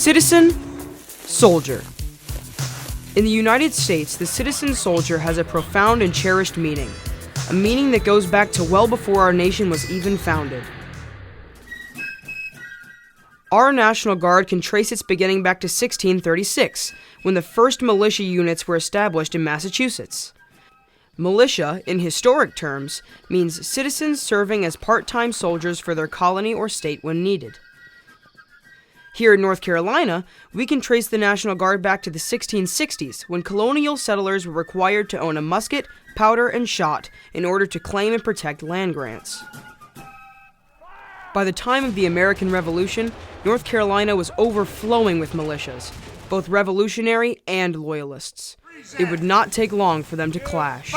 Citizen, soldier. In the United States, the citizen soldier has a profound and cherished meaning, a meaning that goes back to well before our nation was even founded. Our National Guard can trace its beginning back to 1636, when the first militia units were established in Massachusetts. Militia, in historic terms, means citizens serving as part-time soldiers for their colony or state when needed. Here in North Carolina, we can trace the National Guard back to the 1660s, when colonial settlers were required to own a musket, powder, and shot in order to claim and protect land grants. By the time of the American Revolution, North Carolina was overflowing with militias, both revolutionary and loyalists. It would not take long for them to clash.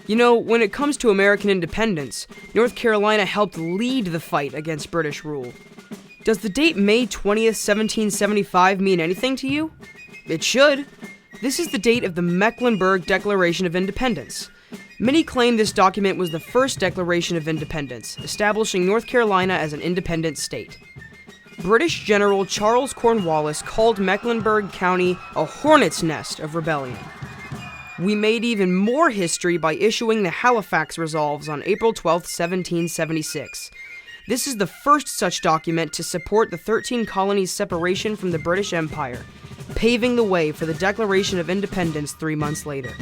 You know, when it comes to American independence, North Carolina helped lead the fight against British rule. Does the date May 20th, 1775 mean anything to you? It should. This is the date of the Mecklenburg Declaration of Independence. Many claim this document was the first Declaration of Independence, establishing North Carolina as an independent state. British General Charles Cornwallis called Mecklenburg County a hornet's nest of rebellion. We made even more history by issuing the Halifax Resolves on April 12, 1776. This is the first such document to support the 13 colonies' separation from the British Empire, paving the way for the Declaration of Independence 3 months later.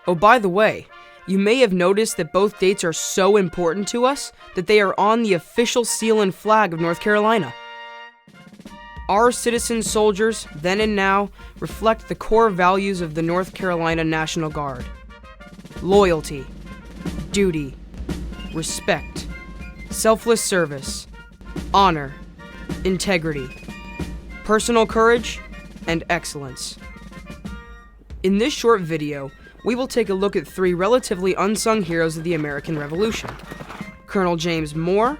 Oh, by the way, you may have noticed that both dates are so important to us that they are on the official seal and flag of North Carolina. Our citizen soldiers, then and now, reflect the core values of the North Carolina National Guard: loyalty, duty, respect, selfless service, honor, integrity, personal courage, and excellence. In this short video, we will take a look at 3 relatively unsung heroes of the American Revolution: Colonel James Moore,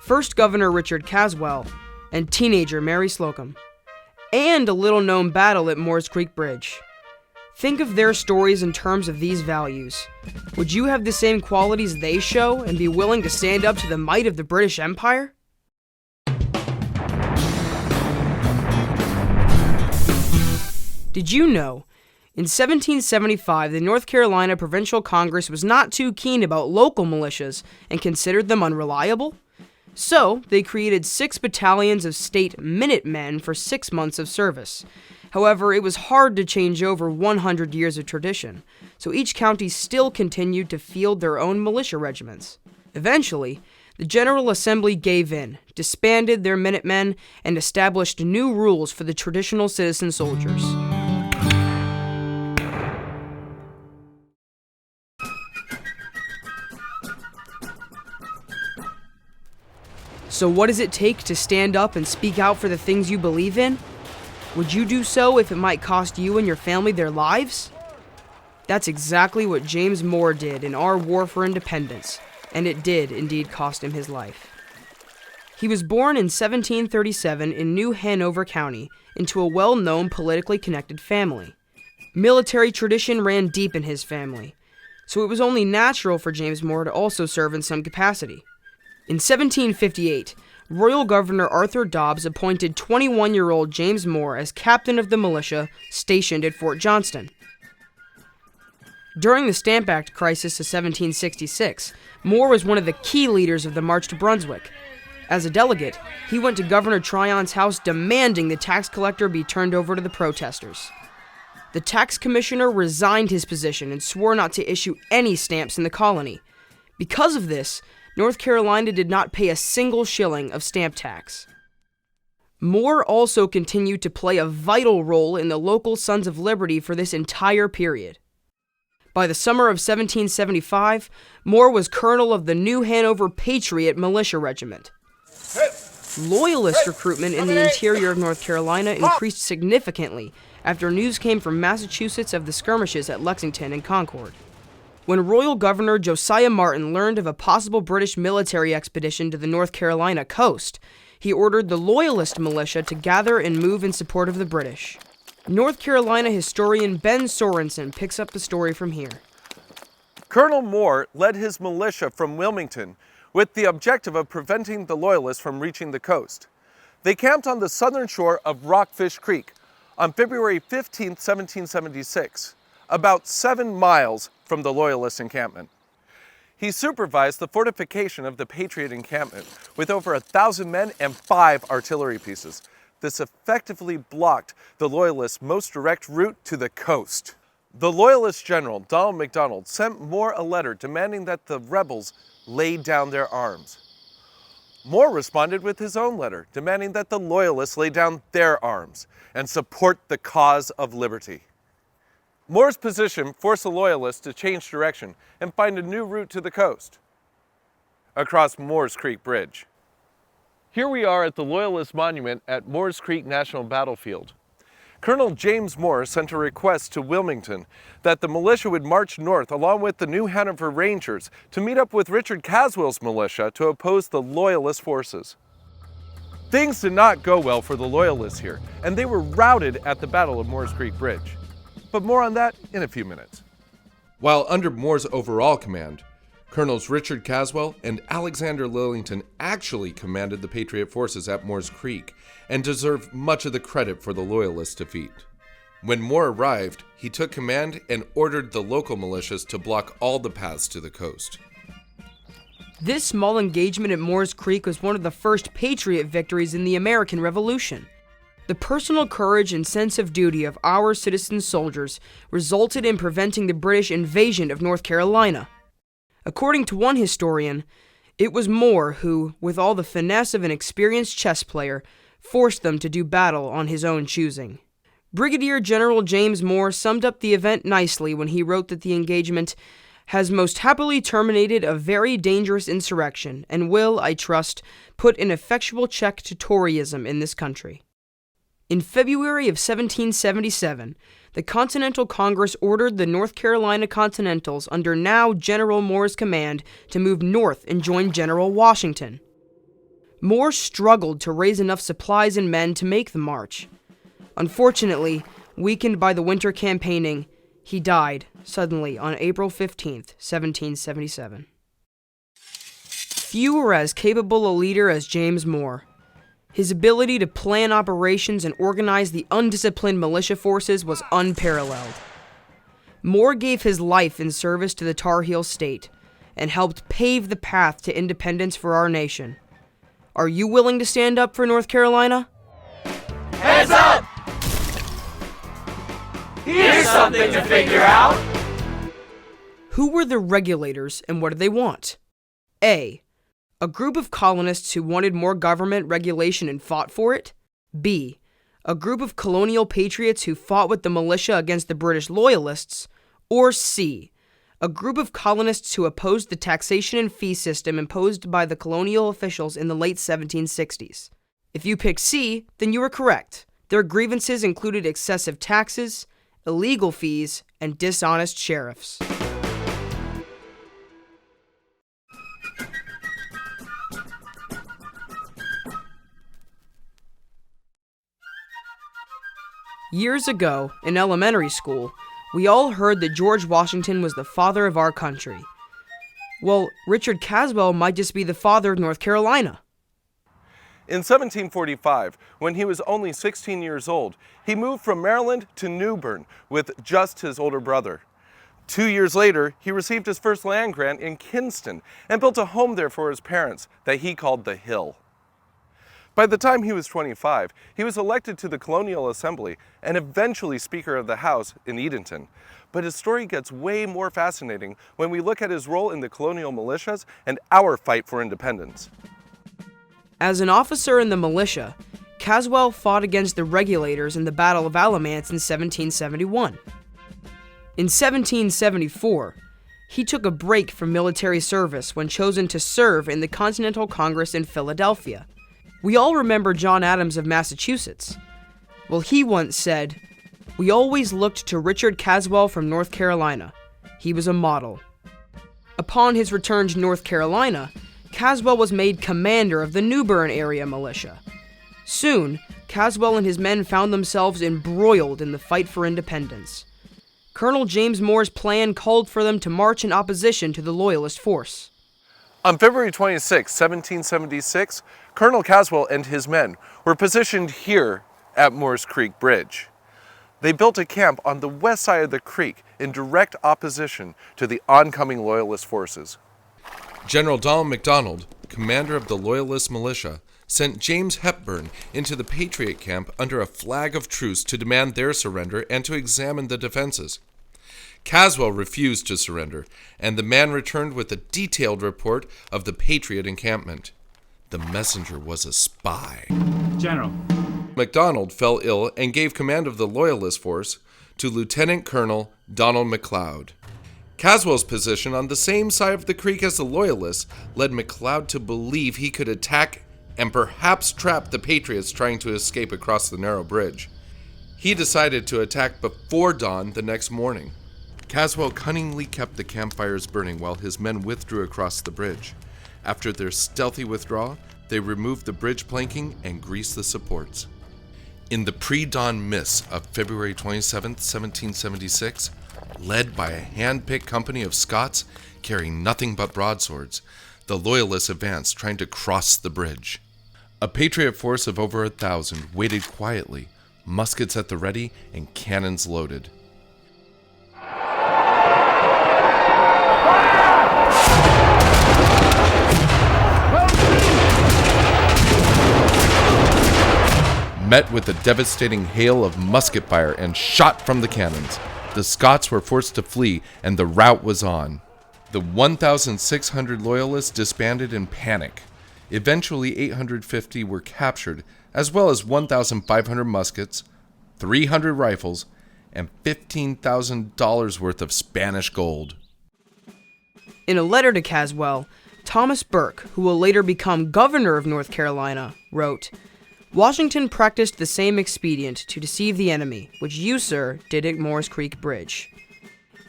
First Governor Richard Caswell, and teenager Mary Slocumb, and a little-known battle at Moore's Creek Bridge. Think of their stories in terms of these values. Would you have the same qualities they show and be willing to stand up to the might of the British Empire? Did you know, in 1775, the North Carolina Provincial Congress was not too keen about local militias and considered them unreliable? So, they created 6 battalions of state Minutemen for 6 months of service. However, it was hard to change over 100 years of tradition, so each county still continued to field their own militia regiments. Eventually, the General Assembly gave in, disbanded their Minutemen, and established new rules for the traditional citizen soldiers. So what does it take to stand up and speak out for the things you believe in? Would you do so if it might cost you and your family their lives? That's exactly what James Moore did in our war for independence, and it did indeed cost him his life. He was born in 1737 in New Hanover County into a well-known politically connected family. Military tradition ran deep in his family, so it was only natural for James Moore to also serve in some capacity. In 1758, Royal Governor Arthur Dobbs appointed 21-year-old James Moore as captain of the militia stationed at Fort Johnston. During the Stamp Act crisis of 1766, Moore was one of the key leaders of the March to Brunswick. As a delegate, he went to Governor Tryon's house demanding the tax collector be turned over to the protesters. The tax commissioner resigned his position and swore not to issue any stamps in the colony. Because of this, North Carolina did not pay a single shilling of stamp tax. Moore also continued to play a vital role in the local Sons of Liberty for this entire period. By the summer of 1775, Moore was colonel of the New Hanover Patriot Militia Regiment. Loyalist recruitment in the interior of North Carolina increased significantly after news came from Massachusetts of the skirmishes at Lexington and Concord. When Royal Governor Josiah Martin learned of a possible British military expedition to the North Carolina coast, he ordered the Loyalist militia to gather and move in support of the British. North Carolina historian Ben Sorensen picks up the story from here. Colonel Moore led his militia from Wilmington with the objective of preventing the Loyalists from reaching the coast. They camped on the southern shore of Rockfish Creek on February 15, 1776, about 7 miles from the Loyalist encampment. He supervised the fortification of the Patriot encampment with over 1,000 men and 5 artillery pieces. This effectively blocked the Loyalists' most direct route to the coast. The Loyalist general, Donald MacDonald, sent Moore a letter demanding that the rebels lay down their arms. Moore responded with his own letter, demanding that the Loyalists lay down their arms and support the cause of liberty. Moore's position forced the Loyalists to change direction and find a new route to the coast, across Moores Creek Bridge. Here we are at the Loyalist Monument at Moores Creek National Battlefield. Colonel James Moore sent a request to Wilmington that the militia would march north along with the New Hanover Rangers to meet up with Richard Caswell's militia to oppose the Loyalist forces. Things did not go well for the Loyalists here, and they were routed at the Battle of Moores Creek Bridge. But more on that in a few minutes. While under Moore's overall command, Colonels Richard Caswell and Alexander Lillington actually commanded the Patriot forces at Moores Creek and deserve much of the credit for the Loyalist defeat. When Moore arrived, he took command and ordered the local militias to block all the paths to the coast. This small engagement at Moores Creek was one of the first Patriot victories in the American Revolution. The personal courage and sense of duty of our citizen soldiers resulted in preventing the British invasion of North Carolina. According to one historian, it was Moore who, with all the finesse of an experienced chess player, forced them to do battle on his own choosing. Brigadier General James Moore summed up the event nicely when he wrote that the engagement has most happily terminated a very dangerous insurrection and will, I trust, put an effectual check to Toryism in this country. In February of 1777, the Continental Congress ordered the North Carolina Continentals under now General Moore's command to move north and join General Washington. Moore struggled to raise enough supplies and men to make the march. Unfortunately, weakened by the winter campaigning, he died suddenly on April 15, 1777. Few were as capable a leader as James Moore. His ability to plan operations and organize the undisciplined militia forces was unparalleled. Moore gave his life in service to the Tar Heel state and helped pave the path to independence for our nation. Are you willing to stand up for North Carolina? Heads up! Here's something to figure out! Who were the regulators and what did they want? A group of colonists who wanted more government regulation and fought for it. B. A group of colonial patriots who fought with the militia against the British Loyalists. Or C. A group of colonists who opposed the taxation and fee system imposed by the colonial officials in the late 1760s. If you picked C, then you were correct. Their grievances included excessive taxes, illegal fees, and dishonest sheriffs. Years ago, in elementary school, we all heard that George Washington was the father of our country. Well, Richard Caswell might just be the father of North Carolina. In 1745, when he was only 16 years old, he moved from Maryland to New Bern with just his older brother. 2 years later, he received his first land grant in Kinston and built a home there for his parents that he called the Hill. By the time he was 25, he was elected to the Colonial Assembly and eventually Speaker of the House in Edenton. But his story gets way more fascinating when we look at his role in the colonial militias and our fight for independence. As an officer in the militia, Caswell fought against the regulators in the Battle of Alamance in 1771. In 1774, he took a break from military service when chosen to serve in the Continental Congress in Philadelphia. We all remember John Adams of Massachusetts. Well, he once said, "We always looked to Richard Caswell from North Carolina. He was a model." Upon his return to North Carolina, Caswell was made commander of the New Bern area militia. Soon, Caswell and his men found themselves embroiled in the fight for independence. Colonel James Moore's plan called for them to march in opposition to the Loyalist force. On February 26, 1776, Colonel Caswell and his men were positioned here at Moore's Creek Bridge. They built a camp on the west side of the creek in direct opposition to the oncoming Loyalist forces. General Donald MacDonald, commander of the Loyalist militia, sent James Hepburn into the Patriot camp under a flag of truce to demand their surrender and to examine the defenses. Caswell refused to surrender, and the man returned with a detailed report of the Patriot encampment. The messenger was a spy. General. MacDonald fell ill and gave command of the Loyalist force to Lieutenant Colonel Donald MacLeod. Caswell's position on the same side of the creek as the Loyalists led MacLeod to believe he could attack and perhaps trap the Patriots trying to escape across the narrow bridge. He decided to attack before dawn the next morning. Caswell cunningly kept the campfires burning while his men withdrew across the bridge. After their stealthy withdrawal, they removed the bridge planking and greased the supports. In the pre-dawn mist of February 27, 1776, led by a hand-picked company of Scots carrying nothing but broadswords, the Loyalists advanced, trying to cross the bridge. A Patriot force of over 1,000 waited quietly, muskets at the ready and cannons loaded. Met with a devastating hail of musket fire and shot from the cannons, the Scots were forced to flee and the rout was on. The 1,600 Loyalists disbanded in panic. Eventually 850 were captured, as well as 1,500 muskets, 300 rifles, and $15,000 worth of Spanish gold. In a letter to Caswell, Thomas Burke, who will later become governor of North Carolina, wrote, "Washington practiced the same expedient to deceive the enemy, which you, sir, did at Moore's Creek Bridge."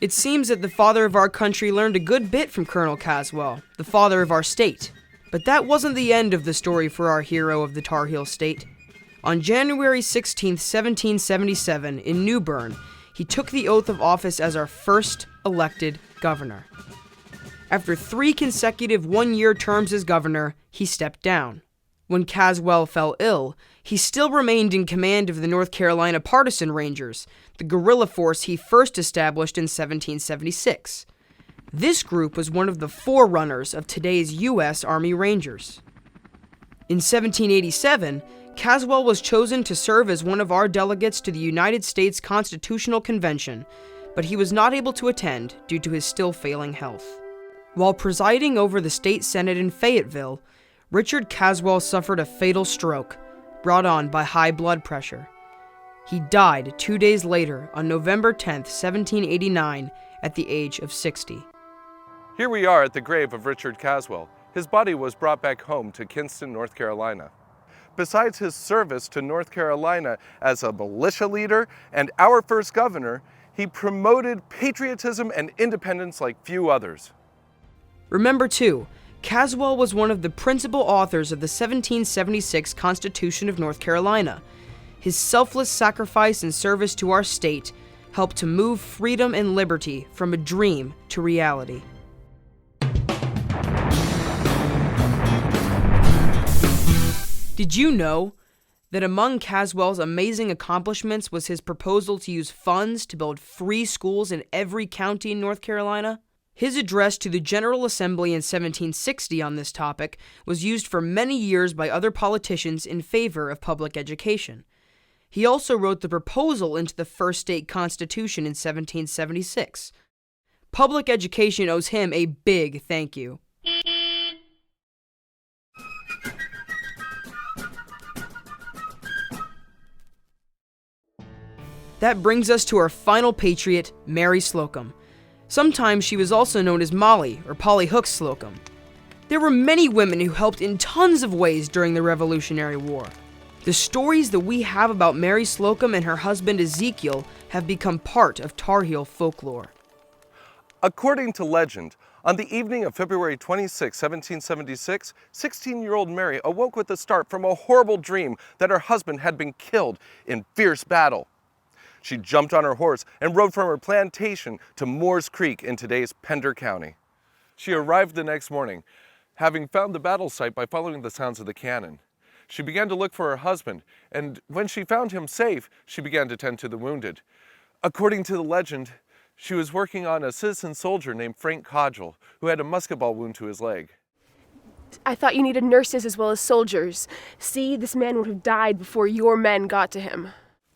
It seems that the father of our country learned a good bit from Colonel Caswell, the father of our state. But that wasn't the end of the story for our hero of the Tar Heel State. On January 16, 1777, in New Bern, he took the oath of office as our first elected governor. After 3 consecutive one-year terms as governor, he stepped down. When Caswell fell ill, he still remained in command of the North Carolina Partisan Rangers, the guerrilla force he first established in 1776. This group was one of the forerunners of today's U.S. Army Rangers. In 1787, Caswell was chosen to serve as one of our delegates to the United States Constitutional Convention, but he was not able to attend due to his still failing health. While presiding over the state senate in Fayetteville, Richard Caswell suffered a fatal stroke, brought on by high blood pressure. He died 2 days later on November 10, 1789, at the age of 60. Here we are at the grave of Richard Caswell. His body was brought back home to Kinston, North Carolina. Besides his service to North Carolina as a militia leader and our first governor, he promoted patriotism and independence like few others. Remember, too, Caswell was one of the principal authors of the 1776 Constitution of North Carolina. His selfless sacrifice and service to our state helped to move freedom and liberty from a dream to reality. Did you know that among Caswell's amazing accomplishments was his proposal to use funds to build free schools in every county in North Carolina? His address to the General Assembly in 1760 on this topic was used for many years by other politicians in favor of public education. He also wrote the proposal into the first state constitution in 1776. Public education owes him a big thank you. That brings us to our final patriot, Mary Slocumb. Sometimes she was also known as Molly, or Polly Hooks Slocumb. There were many women who helped in tons of ways during the Revolutionary War. The stories that we have about Mary Slocumb and her husband Ezekiel have become part of Tar Heel folklore. According to legend, on the evening of February 26, 1776, 16-year-old Mary awoke with a start from a horrible dream that her husband had been killed in fierce battle. She jumped on her horse and rode from her plantation to Moores Creek in today's Pender County. She arrived the next morning, having found the battle site by following the sounds of the cannon. She began to look for her husband, and when she found him safe, she began to tend to the wounded. According to the legend, she was working on a citizen soldier named Frank Codgel, who had a musket ball wound to his leg. I thought you needed nurses as well as soldiers. See, this man would have died before your men got to him.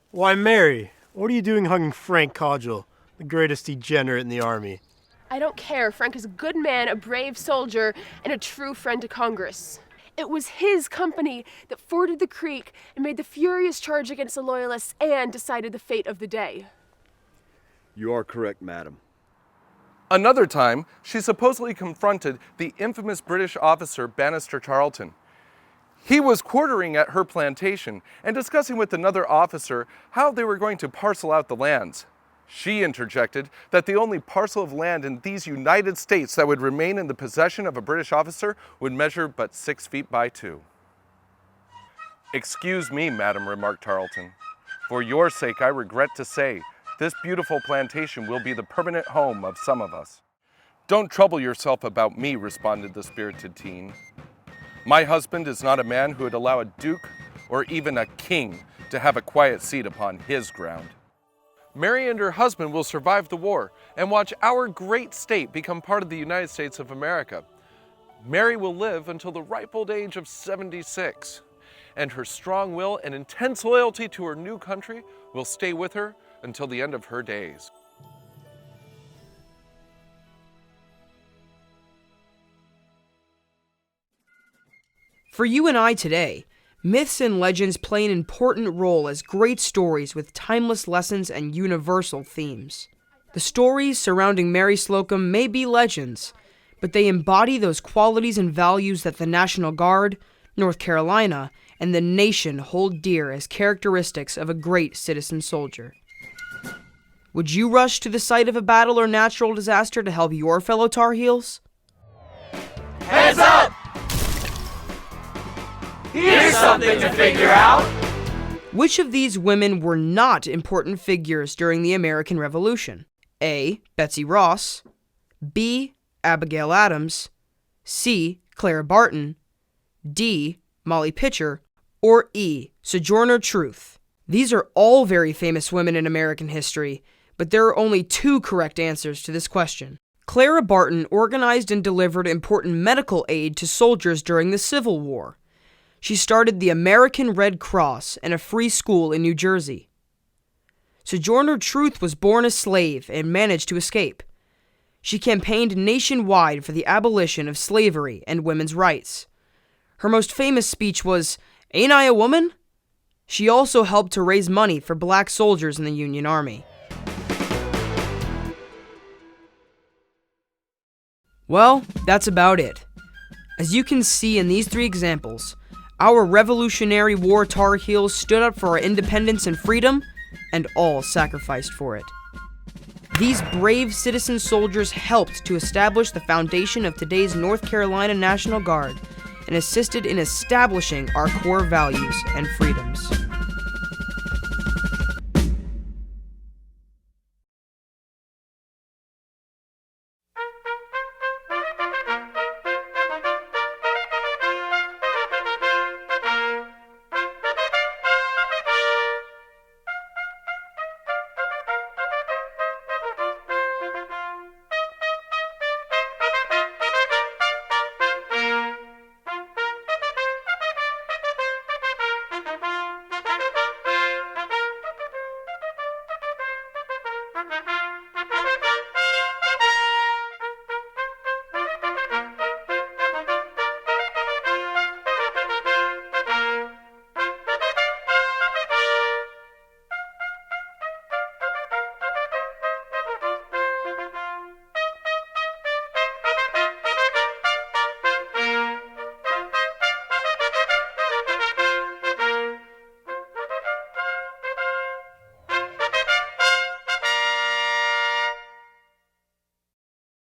Why, Mary, what are you doing hugging Frank Codgel, the greatest degenerate in the army? I don't care. Frank is a good man, a brave soldier, and a true friend to Congress. It was his company that forded the creek and made the furious charge against the Loyalists and decided the fate of the day. You are correct, madam. Another time, she supposedly confronted the infamous British officer Bannister Tarleton. He was quartering at her plantation and discussing with another officer how they were going to parcel out the lands. She interjected that the only parcel of land in these United States that would remain in the possession of a British officer would measure but 6 feet by 2. "Excuse me, madam," remarked Tarleton. "For your sake, I regret to say, this beautiful plantation will be the permanent home of some of us." "Don't trouble yourself about me," responded the spirited teen. "My husband is not a man who would allow a duke or even a king to have a quiet seat upon his ground." Mary and her husband will survive the war and watch our great state become part of the United States of America. Mary will live until the ripe old age of 76, and her strong will and intense loyalty to her new country will stay with her until the end of her days. For you and I today, myths and legends play an important role as great stories with timeless lessons and universal themes. The stories surrounding Mary Slocumb may be legends, but they embody those qualities and values that the National Guard, North Carolina, and the nation hold dear as characteristics of a great citizen soldier. Would you rush to the site of a battle or natural disaster to help your fellow Tar Heels? Heads up! Here's something to figure out. Which of these women were not important figures during the American Revolution? A. Betsy Ross, B. Abigail Adams, C. Clara Barton, D. Molly Pitcher, or E. Sojourner Truth. These are all very famous women in American history, but there are only 2 correct answers to this question. Clara Barton organized and delivered important medical aid to soldiers during the Civil War. She started the American Red Cross and a free school in New Jersey. Sojourner Truth was born a slave and managed to escape. She campaigned nationwide for the abolition of slavery and women's rights. Her most famous speech was, "Ain't I a woman?" She also helped to raise money for black soldiers in the Union Army. Well, that's about it. As you can see in these 3 examples, our Revolutionary War Tar Heels stood up for our independence and freedom, and all sacrificed for it. These brave citizen soldiers helped to establish the foundation of today's North Carolina National Guard and assisted in establishing our core values and freedoms.